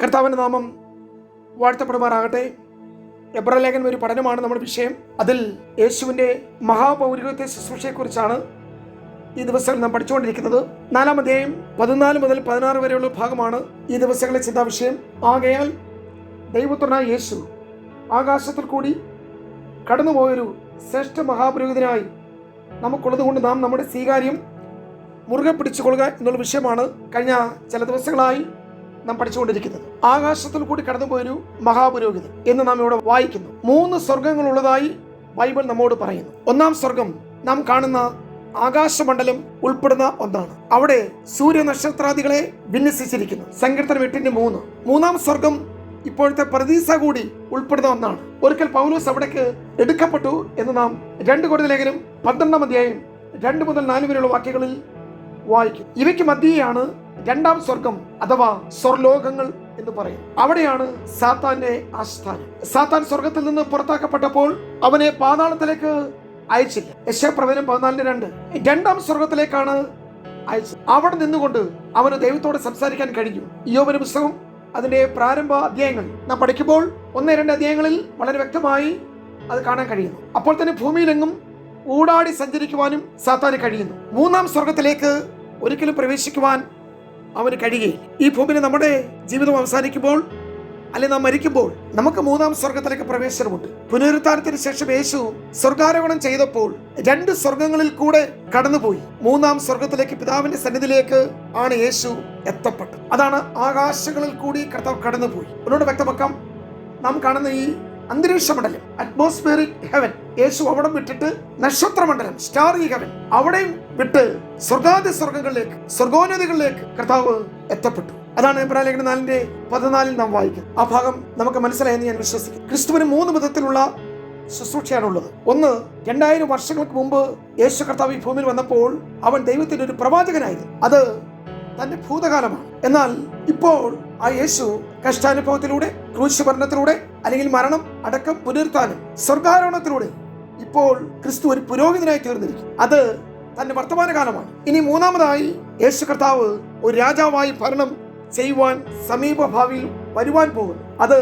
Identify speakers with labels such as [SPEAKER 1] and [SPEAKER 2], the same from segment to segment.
[SPEAKER 1] കർത്താവിൻ്റെ നാമം വാഴ്ത്തപ്പെടുമാറാകട്ടെ. എബ്രായലേഖനം ഒരു പഠനമാണ് നമ്മുടെ വിഷയം. അതിൽ യേശുവിൻ്റെ മഹാപൗരോഹിത്യ ശുശ്രൂഷയെക്കുറിച്ചാണ് ഈ ദിവസങ്ങൾ നാം പഠിച്ചുകൊണ്ടിരിക്കുന്നത്. 4-ാം അധ്യായം 14 മുതൽ 16 വരെയുള്ള ഭാഗമാണ് ഈ ദിവസങ്ങളിലെ ചിന്താവിഷയം. ആകയാൽ ദൈവപുത്രനായ യേശു ആകാശത്തിൽ കൂടി കടന്നുപോയൊരു ശ്രേഷ്ഠ മഹാപുരോഹിതനായി നമുക്കുള്ളത് കൊണ്ട് നാം നമ്മുടെ സ്വീകാര്യം മുറുകെ പിടിച്ചുകൊള്ളുക എന്നുള്ള വിഷയമാണ് കഴിഞ്ഞ ചില ദിവസങ്ങളായി നാം പഠിച്ചുകൊണ്ടിരിക്കുന്നത്. ആകാശത്തിൽ കൂടി കടന്നുപോയൊരു മഹാപുരോഹിതൻ എന്ന് നാം ഇവിടെ വായിക്കുന്നു. 3 സ്വർഗങ്ങളുള്ളതായി ബൈബിൾ നമ്മോട് പറയുന്നു. 1-ാം സ്വർഗം നാം കാണുന്ന ആകാശമണ്ഡലം ഉൾപ്പെടുന്ന ഒന്നാണ്. അവിടെ സൂര്യനക്ഷത്രാദികളെ വിന്യസിച്ചിരിക്കുന്നു. സങ്കീർത്തനം 8:3. 3-ാം സ്വർഗം ഇപ്പോഴത്തെ പരദീസ കൂടി ഉൾപ്പെടുന്ന ഒന്നാണ്. ഒരിക്കൽ പൗലോസ് അവിടേക്ക് എടുക്കപ്പെട്ടു എന്ന് നാം 2 കൊരിന്ത്യർ ലേഖനം 12-ാം അധ്യായം 2 മുതൽ 4 വരെയുള്ള വാക്യങ്ങളിൽ വായിക്കും. ഇവയ്ക്ക് മധ്യയാണ് 2-ാം സ്വർഗം അഥവാ സ്വർലോകങ്ങൾ എന്ന് പറയും. അവിടെയാണ് സാത്താന്റെ ആസ്ഥാനം. സാത്താൻ സ്വർഗത്തിൽ നിന്ന് പുറത്താക്കപ്പെട്ടപ്പോൾ അവനെ പാതാളത്തിലേക്ക് അയച്ചില്ല. യെശയ്യാപ്രവചനം 14:2. 2-ാം സ്വർഗത്തിലേക്കാണ് അയച്ചത്. അവിടെ നിന്നുകൊണ്ട് അവന് ദൈവത്തോട് സംസാരിക്കാൻ കഴിഞ്ഞു. ഇയ്യോബിന്റെ പുസ്തകം അതിന്റെ പ്രാരംഭ അധ്യായങ്ങൾ നാം പഠിക്കുമ്പോൾ 1-2 അധ്യായങ്ങളിൽ വളരെ വ്യക്തമായി അത് കാണാൻ കഴിയുന്നു. അപ്പോൾ തന്നെ ഭൂമിയിലെങ്ങും ഊടാടി സഞ്ചരിക്കുവാനും സാത്താന് കഴിയുന്നു. 3-ാം സ്വർഗത്തിലേക്ക് ഒരിക്കലും പ്രവേശിക്കുവാൻ അവന് കഴിയുകയില്ല. ഈ ഭൂമിയിൽ നമ്മുടെ ജീവിതം അവസാനിക്കുമ്പോൾ അല്ലെങ്കിൽ നാം മരിക്കുമ്പോൾ നമുക്ക് 3-ാം സ്വർഗത്തിലേക്ക് പ്രവേശനമുണ്ട്. പുനരുത്ഥാനത്തിന് ശേഷം യേശു സ്വർഗാരോഹണം ചെയ്തപ്പോൾ 2 സ്വർഗങ്ങളിൽ കൂടെ കടന്നുപോയി 3-ാം സ്വർഗത്തിലേക്ക് പിതാവിന്റെ സന്നിധിയിലേക്ക് ആണ് യേശു എത്തപ്പെട്ടത്. അതാണ് ആകാശങ്ങളിൽ കൂടി കർത്താവ് കടന്നുപോയി. ഒന്നുകൂടെ വ്യക്തമാക്കാം. നാം കാണുന്ന ഈ അന്തരീക്ഷ മണ്ഡലം, അറ്റ്മോസ്ഫിയറിക് ഹെവൻ, യേശു അവിടെ വിട്ടിട്ട് നക്ഷത്രമണ്ഡലം, സ്റ്റാറി ഹെവൻ, അവിടെയും വിട്ട് സ്വർഗാദി സ്വർഗങ്ങളിലേക്ക്, സ്വർഗോന്നതികളിലേക്ക് കർത്താവ് എത്തപ്പെട്ടു. അതാണ് എബ്രായലേഖനം 4:14 നാം വായിക്കുന്നത്. ആ ഭാഗം നമുക്ക് മനസ്സിലായെന്ന് ഞാൻ വിശ്വസിക്കുന്നു. ക്രിസ്തുവിന് 3 വിധത്തിലുള്ള ശുശ്രൂഷയാണുള്ളത്. ഒന്ന്, 2000 വർഷങ്ങൾക്ക് മുമ്പ് യേശു കർത്താവ് ഈ ഭൂമിയിൽ വന്നപ്പോൾ അവൻ ദൈവത്തിന്റെ ഒരു പ്രവാചകനായിരുന്നു. അത് തന്റെ ഭൂതകാലമാണ്. എന്നാൽ ഇപ്പോൾ ആ യേശു കഷ്ടാനുഭവത്തിലൂടെ, ക്രൂശ് മരണത്തിലൂടെ, അല്ലെങ്കിൽ മരണം, അടക്കം, പുനരുത്ഥാനം, സ്വർഗാരോഹണത്തിലൂടെ ഇപ്പോൾ ക്രിസ്തു ഒരു പുരോഹിതനായി തീർന്നിരിക്കും. അത് തന്റെ വർത്തമാനകാലമാണ്. ഇനി 3-ാമതായി യേശു കർത്താവ് ഒരു രാജാവായി ഭരണം ചെയ്യുവാൻ സമീപ ഭാവിയിൽ വരുവാൻ പോകുന്നു. അത്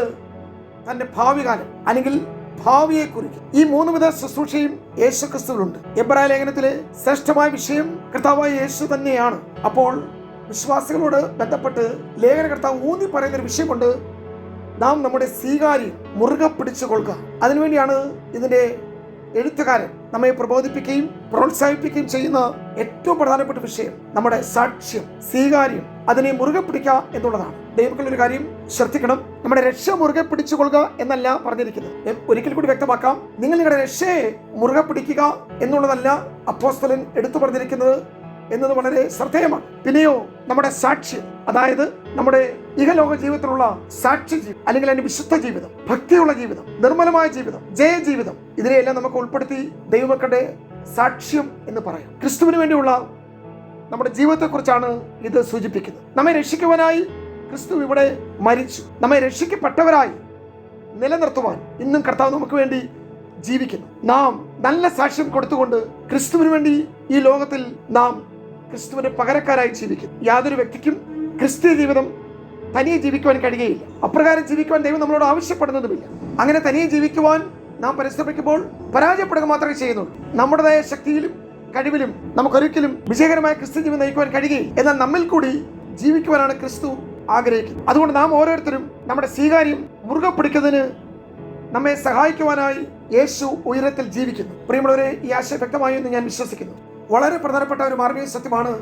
[SPEAKER 1] തന്റെ ഭാവി കാലം അല്ലെങ്കിൽ ഭാവിയെ കുറിക്കും. ഈ 3 വിധ ശുശ്രൂഷയും യേശു ക്രിസ്തുവിലുണ്ട്. എബ്രായലേഖനത്തിലെ ശ്രേഷ്ഠമായ വിഷയം കർത്താവായ യേശു തന്നെയാണ്. അപ്പോൾ വിശ്വാസികളോട് ബന്ധപ്പെട്ട് ലേഖനകർത്താവ് ഊന്നി പറയുന്നൊരു വിഷയമുണ്ട്. നാം നമ്മുടെ സ്വീകാര്യം മുറുകെ പിടിച്ചു കൊള്ളുക. അതിനുവേണ്ടിയാണ് ഇതിന്റെ എഴുത്തുകാരൻ നമ്മെ പ്രബോധിപ്പിക്കുകയും പ്രോത്സാഹിപ്പിക്കുകയും ചെയ്യുന്ന ഏറ്റവും പ്രധാനപ്പെട്ട വിഷയം നമ്മുടെ സാക്ഷ്യം, സ്വീകാര്യം, അതിനെ മുറുകെ പിടിക്കുക എന്നുള്ളതാണ്. ദൈവമക്കളുടെ ഒരു കാര്യം ശ്രദ്ധിക്കണം. നമ്മുടെ രക്ഷ മുറുകെ പിടിച്ചു കൊള്ളുക എന്നല്ല പറഞ്ഞിരിക്കുന്നത്. ഒരിക്കൽ കൂടി വ്യക്തമാക്കാം. നിങ്ങൾ നിങ്ങളുടെ രക്ഷയെ മുറുകെ പിടിക്കുക എന്നുള്ളതല്ല അപ്പോസ്തലൻ എടുത്തു പറഞ്ഞിരിക്കുന്നത് എന്നത് വളരെ ശ്രദ്ധേയമാണ്. പിന്നെയോ നമ്മുടെ സാക്ഷ്യം, അതായത് നമ്മുടെ ഇഹലോക ജീവിതത്തിലുള്ള സാക്ഷ്യ ജീവിതം, അല്ലെങ്കിൽ അതിന്റെ വിശുദ്ധ ജീവിതം, ഭക്തിയുള്ള ജീവിതം, നിർമ്മലമായ ജീവിതം, ജയജീവിതം, ഇതിനെയെല്ലാം നമുക്ക് ഉൾപ്പെടുത്തി ദൈവമക്കളുടെ സാക്ഷ്യം എന്ന് പറയാം. ക്രിസ്തുവിന് വേണ്ടിയുള്ള നമ്മുടെ ജീവിതത്തെക്കുറിച്ചാണ് ഇത് സൂചിപ്പിക്കുന്നത്. നമ്മെ രക്ഷിക്കുവാനായി ക്രിസ്തു ഇവിടെ മരിച്ചു. നമ്മെ രക്ഷിക്കപ്പെട്ടവരായി നിലനിർത്തുവാൻ ഇന്നും കർത്താവ് നമുക്ക് വേണ്ടി ജീവിക്കുന്നു. നാം നല്ല സാക്ഷ്യം കൊടുത്തുകൊണ്ട് ക്രിസ്തുവിന് വേണ്ടി ഈ ലോകത്തിൽ നാം ക്രിസ്തുവിന്റെ പകരക്കാരായി ജീവിക്കും. യാതൊരു വ്യക്തിക്കും ക്രിസ്തീയ ജീവിതം തനിയെ ജീവിക്കുവാൻ കഴിയുകയില്ല. അപ്രകാരം ജീവിക്കുവാൻ ദൈവം നമ്മളോട് ആവശ്യപ്പെടുന്നതുമില്ല. അങ്ങനെ തനിയെ ജീവിക്കുവാൻ നാം പരിശ്രമിക്കുമ്പോൾ പരാജയപ്പെടുക മാത്രമേ ചെയ്യുന്നുള്ളൂ. നമ്മുടേതായ ശക്തിയിലും കഴിവിലും നമുക്കൊരിക്കലും വിജയകരമായ ക്രിസ്തു ജീവിതം നയിക്കുവാൻ കഴിയുകയില്ല. എന്നാൽ നമ്മിൽ കൂടി ജീവിക്കുവാനാണ് ക്രിസ്തു ആഗ്രഹിക്കുന്നത്. അതുകൊണ്ട് നാം ഓരോരുത്തരും നമ്മുടെ സ്വീകാര്യം മുറുകെ പിടിക്കുന്നതിന് നമ്മെ സഹായിക്കുവാനായി യേശു ഉയരത്തിൽ ജീവിക്കുന്നു. പ്രിയമുള്ളവരെ, ഈ ആശയം വ്യക്തമായി എന്ന് ഞാൻ വിശ്വസിക്കുന്നു. വളരെ പ്രധാനപ്പെട്ട ഒരു മാർഗ്ഗീയ സത്യമാണ്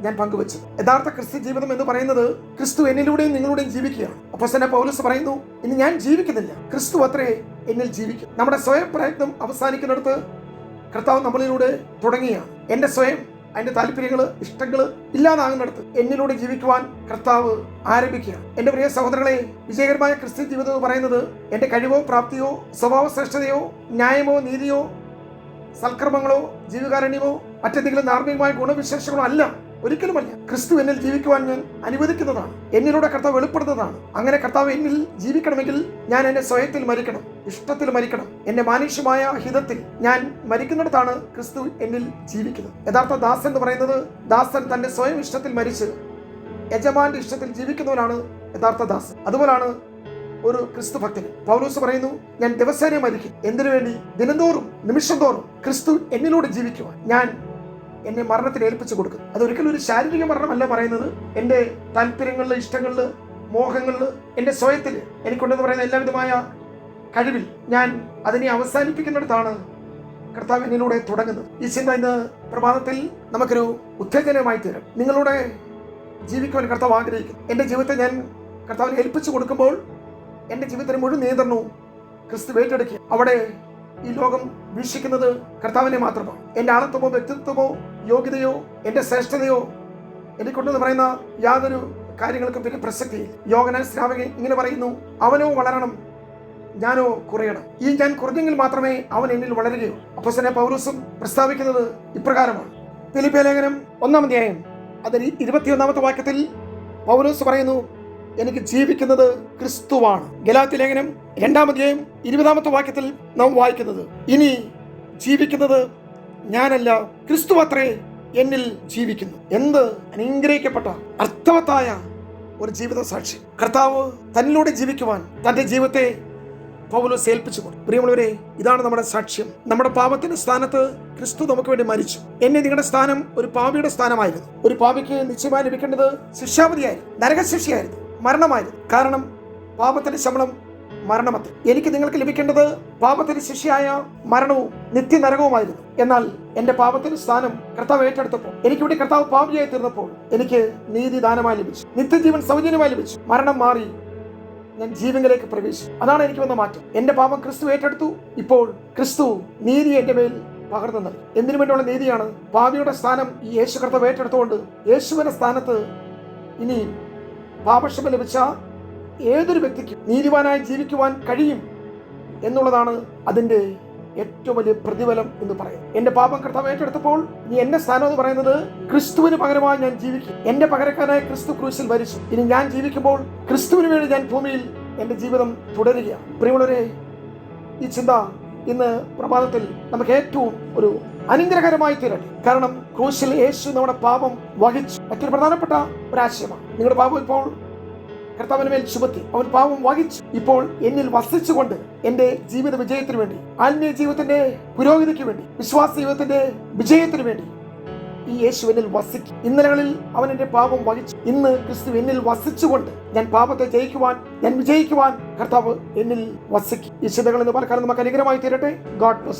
[SPEAKER 1] ഞാൻ പങ്കുവച്ചത്. യഥാർത്ഥ ക്രിസ്തു ജീവിതം എന്ന് പറയുന്നത് ക്രിസ്തു എന്നിലൂടെയും നിങ്ങളുടെയും ജീവിക്കുകയാണ്. അപ്പോസ്തലനായ പൗലോസ് പറയുന്നു, ഇനി ഞാൻ ജീവിക്കുന്നില്ല, ക്രിസ്തു അത്രേ എന്നിൽ ജീവിക്കും. നമ്മുടെ സ്വയം പ്രയത്നം അവസാനിക്കുന്നിടത്ത് കർത്താവ് നമ്മളിലൂടെ തുടങ്ങിയാണ്. എൻ്റെ സ്വയം, അതിന്റെ താല്പര്യങ്ങള്, ഇഷ്ടങ്ങള് ഇല്ലാതാകുന്നിടത്ത് എന്നിലൂടെ ജീവിക്കുവാൻ കർത്താവ് ആരംഭിക്കുകയാണ്. എൻ്റെ പ്രിയ സഹോദരങ്ങളെ, വിജയകരമായ ക്രിസ്ത്യൻ ജീവിതം എന്ന് പറയുന്നത് എൻ്റെ കഴിവോ പ്രാപ്തിയോ സ്വഭാവ ശ്രേഷ്ഠതയോ ന്യായമോ നീതിയോ സൽക്കർമ്മങ്ങളോ ജീവകാരുണ്യമോ മറ്റെന്തെങ്കിലും ധാർമ്മികമായ ഗുണവിശേഷങ്ങളോ അല്ല, ഒരിക്കലുമല്ല. ക്രിസ്തു എന്നിൽ ജീവിക്കുവാൻ ഞാൻ അനുവദിക്കുന്നതാണ്. എന്നിലൂടെ കർത്താവ് വെളിപ്പെടുന്നതാണ്. അങ്ങനെ കർത്താവ് എന്നിൽ ജീവിക്കണമെങ്കിൽ ഞാൻ എൻ്റെ സ്വയത്തിൽ മരിക്കണം, ഇഷ്ടത്തിൽ മരിക്കണം. എൻ്റെ മാനുഷ്യമായ ഹിതത്തിൽ ഞാൻ മരിക്കുന്നിടത്താണ് ക്രിസ്തു എന്നിൽ ജീവിക്കുന്നത്. യഥാർത്ഥ ദാസൻ എന്ന് പറയുന്നത്, ദാസൻ തൻ്റെ സ്വയം ഇഷ്ടത്തിൽ മരിച്ച് യജമാന്റെ ഇഷ്ടത്തിൽ ജീവിക്കുന്നവനാണ് യഥാർത്ഥ ദാസൻ. അതുപോലാണ് ഒരു ക്രിസ്തു ഭക്തന്. പൗലോസ് പറയുന്നു, ഞാൻ ദിവസേന മരിക്കും. എന്തിനു വേണ്ടി? ദിനംതോറും നിമിഷം തോറും ക്രിസ്തു എന്നിലൂടെ ജീവിക്കുവാൻ ഞാൻ എന്നെ മരണത്തിന് ഏൽപ്പിച്ചു കൊടുക്കും. അതൊരിക്കലും ഒരു ശാരീരിക മരണമല്ല പറയുന്നത്. എൻ്റെ താല്പര്യങ്ങളിൽ, ഇഷ്ടങ്ങളിൽ, മോഹങ്ങളിൽ, എൻ്റെ സ്വയത്തിൽ എനിക്കുണ്ടെന്ന് പറയുന്ന എല്ലാവിധമായ കഴിവിൽ ഞാൻ അതിനെ അവസാനിപ്പിക്കുന്നിടത്താണ് കർത്താവ് എന്നിലൂടെ തുടങ്ങുന്നത്. ഈ ചിന്ത ഇന്ന് പ്രഭാതത്തിൽ നമുക്കൊരു ഉത്തേജനമായി തീരും. നിങ്ങളുടെ ജീവിക്കുവാൻ കർത്താവ് ആഗ്രഹിക്കുന്നു. എൻ്റെ ജീവിതത്തെ ഞാൻ കർത്താവിനെ ഏൽപ്പിച്ചു കൊടുക്കുമ്പോൾ എൻ്റെ ജീവിതത്തിന് മുഴുവൻ നിയന്ത്രണവും ക്രിസ്തു ഏറ്റെടുക്കുക. അവിടെ ഈ ലോകം വീക്ഷിക്കുന്നത് കർത്താവിനെ മാത്രമാണ്. എൻ്റെ ആളത്വമോ, വ്യക്തിത്വമോ, യോഗ്യതയോ, എൻ്റെ ശ്രേഷ്ഠതയോ എനിക്കുണ്ടെന്ന് പറയുന്ന യാതൊരു കാര്യങ്ങൾക്കും പിന്നെ പ്രസക്തിയില്ല. യോഹന്നാൻ സ്നാപകൻ ഇങ്ങനെ പറയുന്നു, അവനോ വളരണം, ഞാനോ കുറയണം. ഈ ഞാൻ കുറഞ്ഞെങ്കിൽ മാത്രമേ അവൻ എന്നിൽ വളരുകയുള്ളൂ. അപ്പോസ്തലനായ പൗലോസും പ്രസ്താവിക്കുന്നത് ഇപ്രകാരമാണ്. ഫിലിപ്പിയ ലേഖനം 1-ാം അധ്യായം അതിൽ 21-ാമത്തെ വാക്യത്തിൽ പൗലോസ് പറയുന്നു, എനിക്ക് ജീവിക്കുന്നത് ക്രിസ്തുവാണ്. ഗലാത്യ ലേഖനം 2-ാം അധ്യായം 20-ാമത്തെ വാക്യത്തിൽ നാം വായിക്കുന്നത്, ഇനി ജീവിക്കുന്നത് ഞാനല്ല, ക്രിസ്തു അത്രേ എന്നിൽ ജീവിക്കുന്നു. എന്ത് അനുഗ്രഹിക്കപ്പെട്ട അർത്ഥവത്തായ ഒരു ജീവിത സാക്ഷി! കർത്താവ് തന്നിലൂടെ ജീവിക്കുവാൻ തന്റെ ജീവിതത്തെ പൗലോസ് ഏൽപ്പിച്ചു കൊടുത്തു. പ്രിയമുള്ളവരെ, ഇതാണ് നമ്മുടെ സാക്ഷ്യം. നമ്മുടെ പാപത്തിന്റെ സ്ഥാനത്ത് ക്രിസ്തു നമുക്ക് വേണ്ടി മരിച്ചു. നിങ്ങളുടെ സ്ഥാനം ഒരു പാപിയുടെ സ്ഥാനമായിരുന്നു. ഒരു പാപിക്ക് നിശ്ചയമായി ലഭിക്കേണ്ടത് ശിക്ഷാവിധിയായിരുന്നു, നരകശിക്ഷയായിരുന്നു, മരണമായിരുന്നു. കാരണം പാപത്തിന്റെ ശമ്പളം മരണമത്രേ. എനിക്ക് നിങ്ങൾക്ക് ലഭിക്കേണ്ടത് പാപത്തിന്റെ ശിക്ഷയായ മരണവും നിത്യനരകവുമായിരുന്നു. എന്നാൽ എന്റെ പാപത്തിന്റെ സ്ഥാനം കർത്താവ് ഏറ്റെടുത്തപ്പോൾ, എനിക്കിവിടെ കർത്താവ് പാപിയായി തീർന്നപ്പോൾ എനിക്ക് നീതി ദാനമായി ലഭിച്ചു, നിത്യജീവൻ സൗജന്യമായി ലഭിച്ചു. മരണം മാറി ഞാൻ ജീവനിലേക്ക് പ്രവേശിച്ചു. അതാണ് എനിക്ക് വന്ന മാറ്റം. എന്റെ പാപം ക്രിസ്തു ഏറ്റെടുത്തു. ഇപ്പോൾ ക്രിസ്തു നീതി എന്റെ മേൽ പകർന്നു നൽകി. എന്തിനു വേണ്ടിയുള്ള നീതിയാണ്? പാപിയുടെ സ്ഥാനം ഈ യേശു കർത്താവ് ഏറ്റെടുത്തുകൊണ്ട് യേശുവിന്റെ സ്ഥാനത്ത് ഇനി പാപക്ഷമ ലഭിച്ച ഏതൊരു വ്യക്തിക്കും നീതിവാനായി ജീവിക്കുവാൻ കഴിയും എന്നുള്ളതാണ് അതിന്റെ ഏറ്റവും വലിയ പ്രതിഫലം എന്ന് പറയുന്നത്. എന്റെ പാപം കർത്താവ് ഏറ്റെടുത്തപ്പോൾ ഇനി എന്റെ സ്ഥാനം എന്ന് പറയുന്നത് ക്രിസ്തുവിന് പകരമായി ഞാൻ ജീവിക്കും. എന്റെ പകരക്കാരനായ ക്രിസ്തു ക്രൂശിൽ മരിച്ചു. ഇനി ഞാൻ ജീവിക്കുമ്പോൾ ക്രിസ്തുവിന് വേണ്ടി ഞാൻ ഭൂമിയിൽ എന്റെ ജീവിതം തുടരുകയാണ്. പ്രിയമുള്ളവരെ, ഈ ചിന്ത ഇന്ന് പ്രഭാതത്തിൽ നമുക്ക് ഏറ്റവും ഒരു അനുഗ്രഹകരമായി തീരട്ടെ. കാരണം ക്രൂശിൽ യേശു നമ്മുടെ പാപം വഹിച്ചു. മറ്റൊരു പ്രധാനപ്പെട്ട ഒരാശയമാണ്, നിങ്ങളുടെ പാപം ഇപ്പോൾ കർത്താവിന് മേൽ ചുമത്തി, അവൻ പാപം വഹിച്ചു. ഇപ്പോൾ എന്നിൽ വസിച്ചുകൊണ്ട് എന്റെ ജീവിത വിജയത്തിന് വേണ്ടി, ആത്മീയ ജീവിതത്തിന്റെ പുരോഗതിക്ക് വേണ്ടി, വിശ്വാസ ജീവിതത്തിന്റെ വിജയത്തിന് വേണ്ടി ഈ യേശു എന്നിൽ വസിക്കും. ഇന്നലകളിൽ അവൻ എന്റെ പാപം വഹിച്ചു. ഇന്ന് ക്രിസ്തു എന്നിൽ വസിച്ചുകൊണ്ട് ഞാൻ പാപത്തെ ജയിക്കുവാൻ, ഞാൻ വിജയിക്കുവാൻ കർത്താവ് എന്നിൽ വസിക്കും. ഈ ചിന്തകൾ ഇന്ന് പലക്കാലം നമുക്ക് അനുഗ്രഹമായി തീരട്ടെ. God bless.